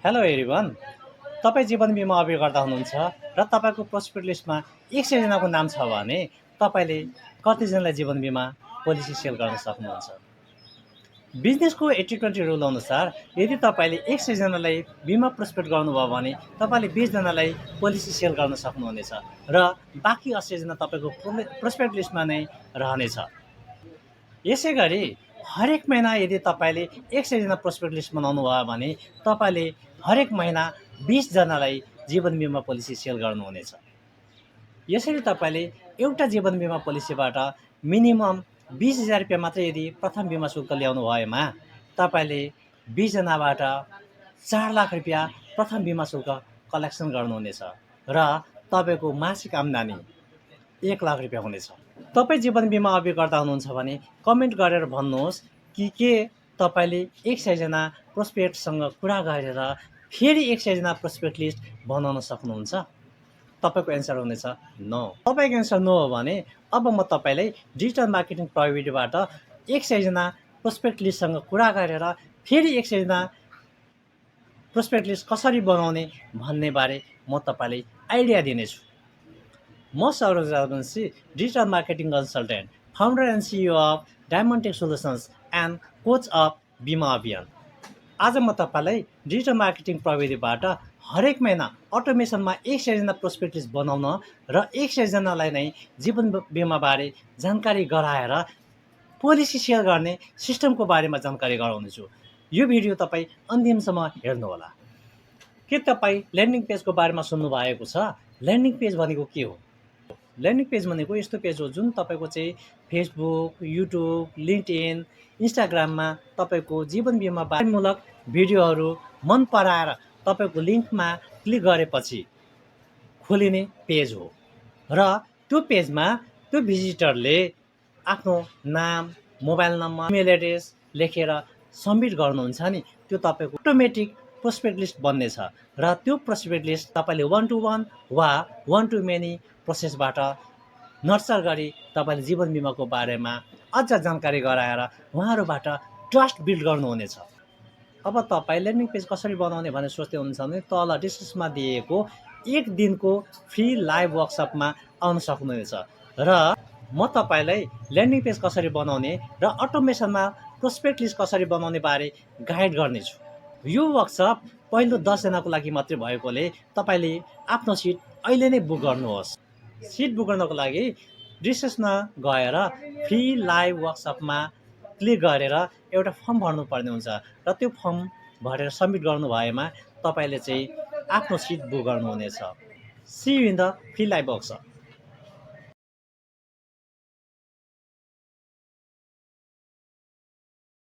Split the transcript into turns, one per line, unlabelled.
Hello everyone. तपाईँ जीवन बिमा अभियोग गर्दा हुनुहुन्छ र तपाईँको प्रोस्पेक्ट लिस्टमा 100 जनाको नाम छ भने तपाईँले कतिजनालाई जीवन बिमा पोलिसी सेल गर्न सक्नुहुन्छ। बिजनेसको 80-20 रुल अनुसार यदि तपाईँले 100 जनालाई बिमा प्रोस्पेक्ट गर्नुभयो भने तपाईँले 20 जनालाई पोलिसी सेल गर्न सक्नुहुनेछ र बाँकी 80 जना तपाईँको प्रोस्पेक्ट लिस्टमा नै रहनेछ। यसै गरी हरेक महिना यदि तपाईँले 100 जना प्रोस्पेक्ट लिस्ट बनाउनु भयो भने तपाईँले हरेक महिना 20 जनालाई जीवन बिमा पोलिसी सेल गर्नुहुनेछ। यसरी तपाईँले एउटा जीवन बिमा पोलिसीबाट मिनिमम 20,000 रुपियाँ मात्रै यदि प्रथम बिमा शुल्क ल्याउनु भएमा तपाईँले 20 जनाबाट 4 लाख रुपियाँ प्रथम बिमा शुल्क कलेक्सन गर्नुहुनेछ र तपाईँको मासिक आम्दानी 1 लाख रुपियाँ हुनेछ। तपाईँ जीवन बिमा अभियोग गर्दा हुनुहुन्छ भने कमेन्ट गरेर भन्नुहोस् के तपाईँले 100 जना प्रोस्पेक्टसँग कुरा गरेर फेरि 100 जना प्रोस्पेक्ट लिस्ट बनाउन सक्नुहुन्छ। तपाईँको एन्सर हुनेछ नो। तपाईँको एन्सर नो हो भने अब म तपाईँलाई डिजिटल मार्केटिङ प्रविधिबाट 100 जना प्रोस्पेक्ट लिस्टसँग कुरा गरेर फेरि 100 जना प्रोस्पेक्ट लिस्ट कसरी बनाउने भन्ने बारे म तपाईँलाई आइडिया दिनेछु। म Saroj Rajbanshi, digital marketing consultant, founder and CEO of Diamond Tech Solutions and coach of Bima Abhiyan. आज म तपाईँलाई डिजिटल मार्केटिङ प्रविधिबाट हरेक महिना अटोमेसनमा 100 जना प्रोस्पेक्ट लिस्ट बनाउन र 100 जनालाई नै जीवन बिमाबारे जानकारी गराएर पोलिसी सेल गर्ने सिस्टमको बारेमा जानकारी गराउनेछु। यो भिडियो तपाईँ अन्तिमसम्म हेर्नुहोला। के तपाईँ ल्यान्डिङ पेजको बारेमा सुन्नुभएको छ? ल्यान्डिङ पेज भनेको के हो? ल्यान्डिङ पेज भनेको यस्तो पेज हो जुन तपाईँको चाहिँ फेसबुक, युट्युब, लिङ्कडिन, इन्स्टाग्राममा तपाईँको जीवन बिमा बारेमूलक भिडियोहरू मन पराएर तपाईँको लिङ्कमा क्लिक गरेपछि खोलिने पेज हो र त्यो पेजमा त्यो भिजिटरले आफ्नो नाम, मोबाइल नम्बर, इमेल एड्रेस लेखेर सबमिट गर्नुहुन्छ नि त्यो तपाईँको अटोमेटिक प्रोस्पेक्ट लिस्ट बन्नेछ र त्यो प्रोस्पेक्ट लिस्ट तपाईँले 1 to 1 वा 1 to many प्रोसेसबाट नर्चर गरी तपाईँले जीवन बिमाको बारेमा अझ जानकारी गराएर उहाँहरूबाट ट्रस्ट बिल्ड गर्नुहुनेछ। अब तपाईँ ल्यान्डिङ पेज कसरी बनाउने भनेर सोच्दै हुनुहुन्छ भने तल डिस्क्रिप्सनमा दिएको 1 दिनको फ्री लाइभ वर्कसपमा आउन सक्नुहुनेछ र म तपाईँलाई ल्यान्डिङ पेज कसरी बनाउने र अटोमेसनमा प्रोस्पेक्ट लिस्ट कसरी बनाउने बारे गाइड गर्नेछु। यो वर्कसप पहिलो 10 जनाको लागि मात्रै भएकोले तपाईँले आफ्नो सिट अहिले नै बुक गर्नुहोस्। सिट बुक गर्नको लागि डिस्क्रिप्सनमा गएर फ्री लाइभ वर्कसपमा क्लिक गरेर एउटा फर्म भर्नुपर्ने हुन्छ र त्यो फर्म भरेर सबमिट गर्नु भएमा तपाईँले चाहिँ आफ्नो सिट बुक गर्नुहुनेछ। See you in the free live workshop.